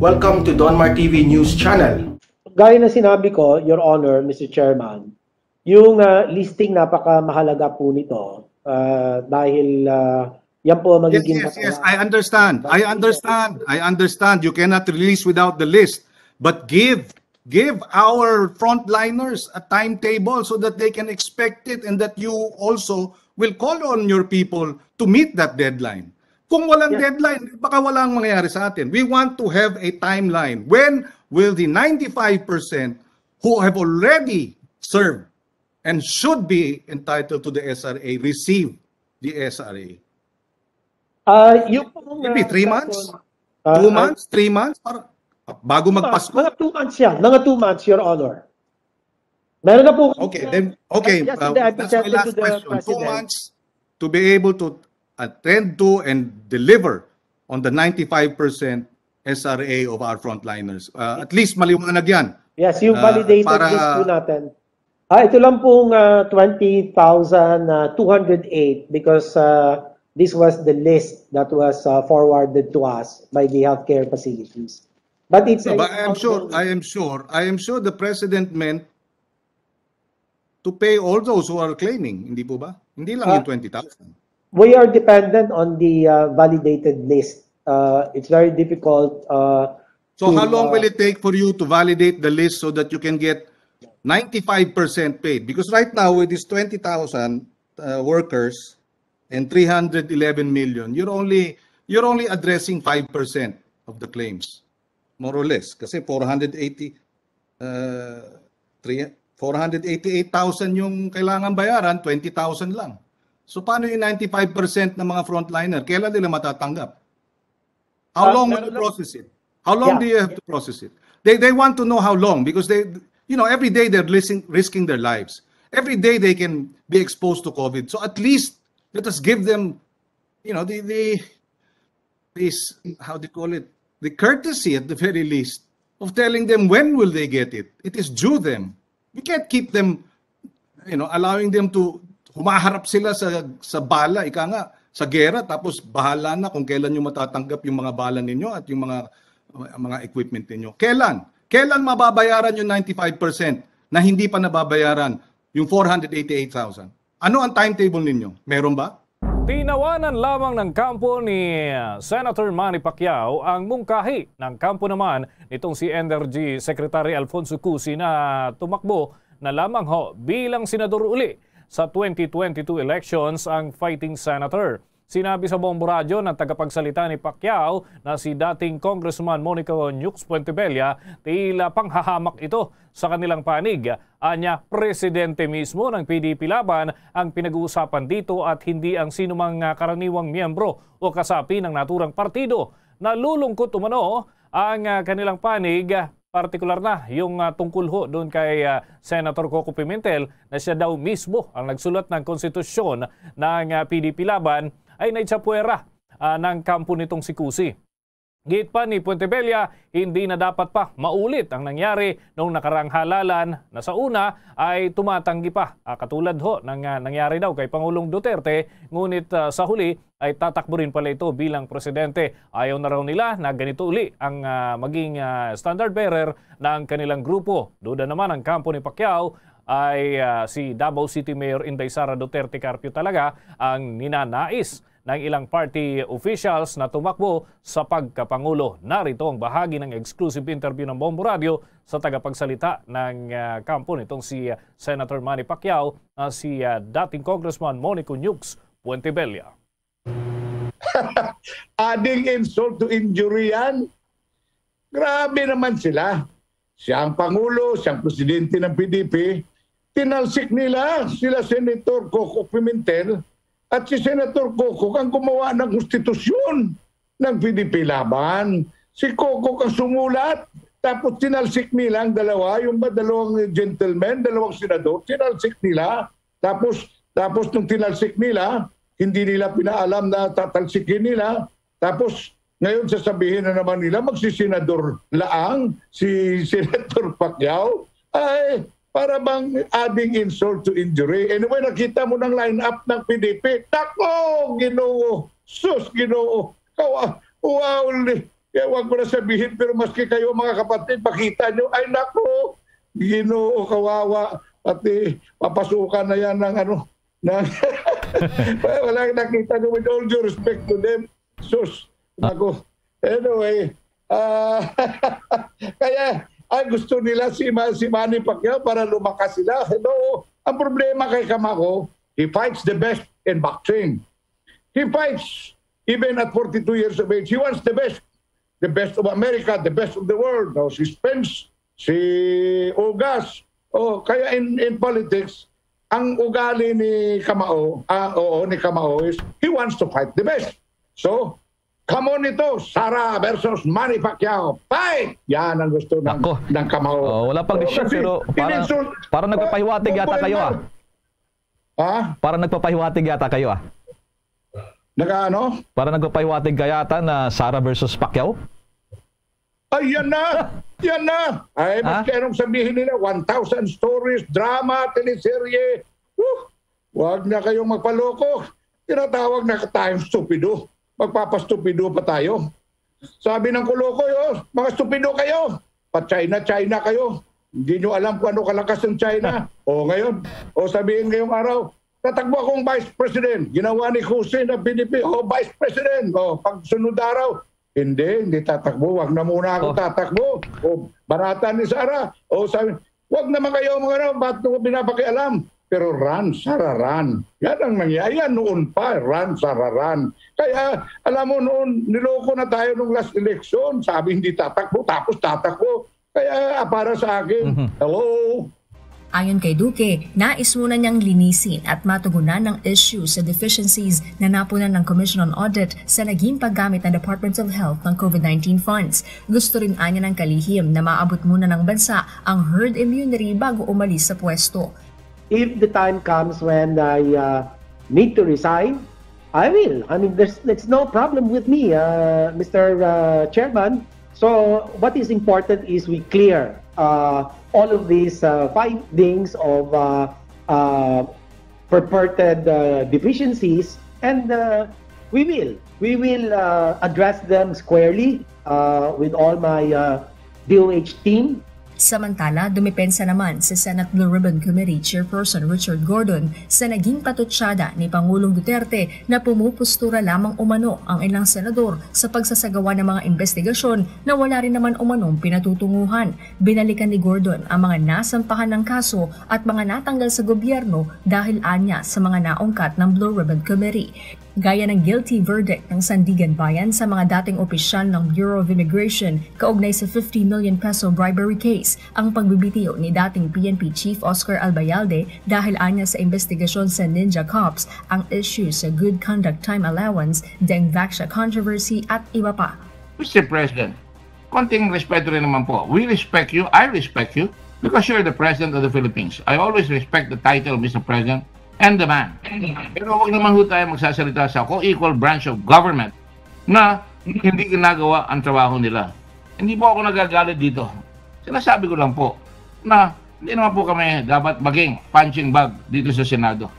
Welcome to Donmar TV News Channel. Gaya na sinabi ko, Your Honor, Mr. Chairman, yung listing napakamahalaga po nito dahil yan po magiging... Yes, I understand. I understand. You cannot release without the list. But give our frontliners a timetable so that they can expect it and that you also will call on your people to meet that deadline. Kung walang deadline, baka walang mangyayari sa atin. We want to have a timeline. When will the 95% who have already served and should be entitled to the SRA receive the SRA? Maybe 3 months? 2 months? 3 months? Bago magpasko? Mga 2 months yan. Mga 2 months, Your Honor. Meron na po. Okay, that's my last question. 2 months to be able to attend to and deliver on the 95% SRA of our frontliners. At least maliwanag yan. Yes, yung validated list po natin. Ito lang pong 20,208 because this was the list that was forwarded to us by the healthcare facilities. But it's but I am sure the president meant to pay all those who are claiming, hindi po ba? Hindi lang yung 20,000. We are dependent on the validated list. It's very difficult. So how long will it take for you to validate the list so that you can get 95% paid? Because right now with these 20,000 workers and 311 million, you're only addressing 5% of the claims, more or less. Kasi 488,000 yung kailangan bayaran, 20,000 lang. So paano yung 95% ng mga frontliner? Kailan nila matatanggap? How long will you process it? How long do you have to process it? They want to know how long because every day they're risking their lives. Every day they can be exposed to COVID. So at least let us give them, how do you call it? The courtesy at the very least of telling them when will they get it. It is due them. We can't keep them, allowing them to humaharap sila sa bala, ika nga, sa gera, tapos bahala na kung kailan nyo matatanggap yung mga bala ninyo at yung mga equipment ninyo. Kailan? Kailan mababayaran yung 95% na hindi pa nababayaran yung 488,000? Ano ang timetable ninyo? Meron ba? Tinawanan lamang ng kampo ni Senator Manny Pacquiao ang mungkahi ng kampo naman nitong si Energy Secretary Alfonso Cusi na tumakbo na lamang bilang senador uli sa 2022 elections ang fighting senator. Sinabi sa Bombo Radio ng tagapagsalita ni Pacquiao na si dating Congressman Monico Nux Puentebella tila panghahamak ito sa kanilang panig. Anya, presidente mismo ng PDP laban ang pinag-uusapan dito at hindi ang sinumang karaniwang miyembro o kasapi ng naturang partido. Nalulungkot umano ang kanilang panig, partikular na yung tungkol doon kay Senator Coco Pimentel na siya daw mismo ang nagsulat ng konstitusyon ng PDP laban ay naitsapuera ng kampo nitong si Cusi. Git pa ni Puentebella, hindi na dapat pa maulit ang nangyari noong nakarang halalan na sa una ay tumatanggi pa. Katulad ng nangyari daw kay Pangulong Duterte, ngunit sa huli ay tatakbo rin pala ito bilang presidente. Ayaw na raw nila na ganito uli ang maging standard bearer ng kanilang grupo. Duda naman ang kampo ni Pacquiao ay si Davao City Mayor Inday Sara Duterte Carpio talaga ang ninanais ng ilang party officials na tumakbo sa pagkapangulo. Narito ang bahagi ng exclusive interview ng Bombo Radio sa tagapagsalita ng kampo nitong si Senator Manny Pacquiao, si dating Congressman Monico Nux Puentebella. Adding insult to injury yan. Grabe naman sila. Siya ang Pangulo, siya ang Presidente ng PDP. Tinalsik nila sila Senator Coco Pimentel at si Senator Coco ang gumawa ng konstitusyon ng PDP laban. Si Coco ang sumulat, tapos tinalsik nila ang dalawa, yung dalawang gentlemen, dalawang senador, tinalsik nila. Tapos nung tinalsik nila, hindi nila pinaalam na tatalsikin nila. Tapos ngayon sasabihin na naman nila magsisenador laang si Senator Pacquiao. Ay, para bang adding insult to injury. Anyway, nakita mo ng line-up ng PDP. Nako, Ginoo! Sus, Ginoo! Wow, Kaya wag ko na sabihin, pero maski kayo mga kapatid, pakita nyo, ay nako, Ginoo, kawawa, pati papasukan na yan ng ano, ng walang nakita nyo, with all due respect to them. Sus, nako. Anyway, kaya gusto nila si Manny Pacquiao para lumakas sila. Hello, ang problema kay Kamako, he fights the best in boxing. He fights even at 42 years of age. He wants the best of America, the best of the world. No, si Spence, si Ugas. Kaya in politics, ang ugali ni Kamao, ni Kamao is he wants to fight the best. So, come on ito, Sara versus Manny Pacquiao. Fight! Yan ang gusto ng Kamao. Wala pang decision, pero parang nagpapahiwatig yata kayo Parang nagpapahiwatig yata kayo Nag-ano? Parang nagpapahiwatig ka yata na Sara versus Pacquiao? Ay, yan na! Yan na! Ay, maski anong sabihin nila, 1,000 stories, drama, teleserye. Huwag na kayong magpaloko. Tinatawag na tayong stupido. Magpapastupido pa tayo. Sabi ng kuloko, mga stupido kayo. Pa-China kayo. Hindi nyo alam kung ano kalakas ng China. Ngayon, sabihin ngayong araw, tatakbo akong Vice President. Ginawa ni Jose na PDP, Vice President. Pag sunod araw, hindi tatakbo. Wag na muna ako tatakbo. Barata ni Sara. Sabi, wag naman kayo mga ba't ko binapakialam? Pero run, Sara, run. Yan ang nangyayari. Yan noon pa, run, Sara, run. Kaya, alam mo noon, niloko na tayo nung last election. Sabi hindi tatakbo, tapos tatakbo. Kaya para sa akin, hello? Ayon kay Duque, nais muna niyang linisin at matugunan ng issues sa deficiencies na napunan ng Commission on Audit sa naging paggamit ng Department of Health ng COVID-19 funds. Gusto rin anya ng kalihim na maabot muna ng bansa ang herd immunity bago umalis sa pwesto. If the time comes when I need to resign, I will. I mean, there's no problem with me, Mr. Chairman. So what is important is we clear all of these findings of purported deficiencies, and we will address them squarely with all my DOH team. Samantala, dumipensa naman si Senate Blue Ribbon Committee Chairperson Richard Gordon sa naging patutsada ni Pangulong Duterte na pumupustura lamang umano ang ilang senador sa pagsasagawa ng mga investigasyon na wala rin naman umanong pinatutunguhan. Binalikan ni Gordon ang mga nasampahan ng kaso at mga natanggal sa gobyerno dahil anya sa mga naungkat ng Blue Ribbon Committee. Gaya ng guilty verdict ng Sandigan Bayan sa mga dating opisyal ng Bureau of Immigration kaugnay sa 50 million peso bribery case, ang pagbibitiw ni dating PNP Chief Oscar Albayalde dahil anya sa investigasyon sa Ninja Cops, ang issue sa Good Conduct Time Allowance, Deng Vaxia controversy at iba pa. Mr. President, konting respeto rin naman po. We respect you, I respect you, because you're the President of the Philippines. I always respect the title, Mr. President, and the man. Pero huwag naman ho tayo magsasalita sa co-equal branch of government na hindi ginagawa ang trabaho nila. Hindi po ako nagagalit dito. Sinasabi ko lang po na hindi naman po kami dapat maging punching bag dito sa Senado.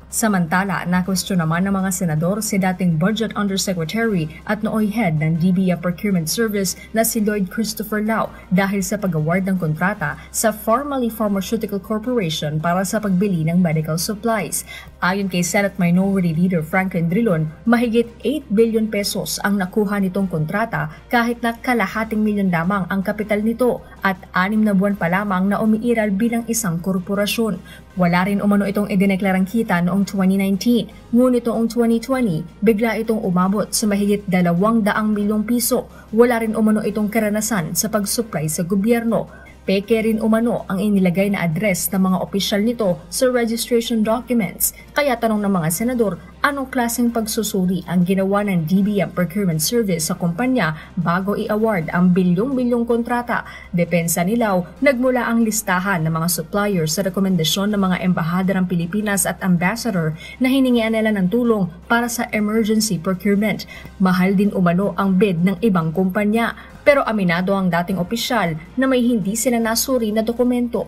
Samantala, na-question naman ng mga senador si dating Budget Undersecretary at nooy head ng DBA Procurement Service na si Lloyd Christopher Lau dahil sa pag-award ng kontrata sa Pharmally Pharmaceutical Corporation para sa pagbili ng medical supplies. Ayon kay Senate Minority Leader Franklin Drilon, mahigit 8 billion pesos ang nakuha nitong kontrata kahit na kalahating milyon lamang ang kapital nito at 6 na buwan pa lamang na umiiral bilang isang korporasyon. Wala rin umano itong idineklarang kita noong 2019, ngunit noong 2020, bigla itong umabot sa mahigit 200 milyong piso. Wala rin umano itong karanasan sa pag-supply sa gobyerno. Peke rin umano ang inilagay na address ng mga opisyal nito sa registration documents. Kaya tanong ng mga senador, anong klaseng pagsusuri ang ginawa ng DBM Procurement Service sa kumpanya bago i-award ang bilyong-bilyong kontrata? Depensa ni Lau, nagmula ang listahan ng mga suppliers sa rekomendasyon ng mga embahada ng Pilipinas at ambassador na hiningian nila ng tulong para sa emergency procurement. Mahal din umano ang bid ng ibang kumpanya. Pero aminado ang dating opisyal na may hindi sila nasuri na dokumento.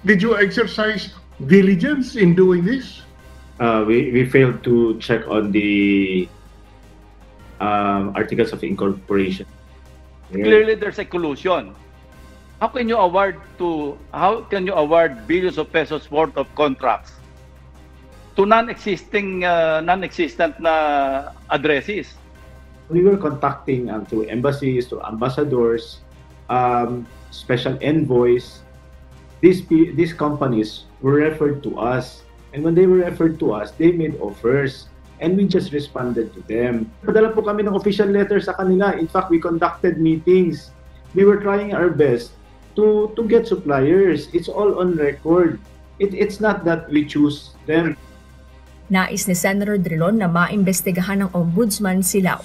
Did you exercise diligence in doing this? We failed to check on the articles of incorporation. Clearly, there's a collusion. How can you award billions of pesos worth of contracts to non-existent na addresses? We were contacting to embassies, to ambassadors, special envoys. These companies were referred to us, and when they were referred to us, they made offers, and we just responded to them. Padala po kami ng official letter sa kanila. In fact, we conducted meetings. We were trying our best to get suppliers. It's all on record. It's not that we choose them. Nais ni Senator Drilon na maimbestigahan ng Ombudsman si Lau.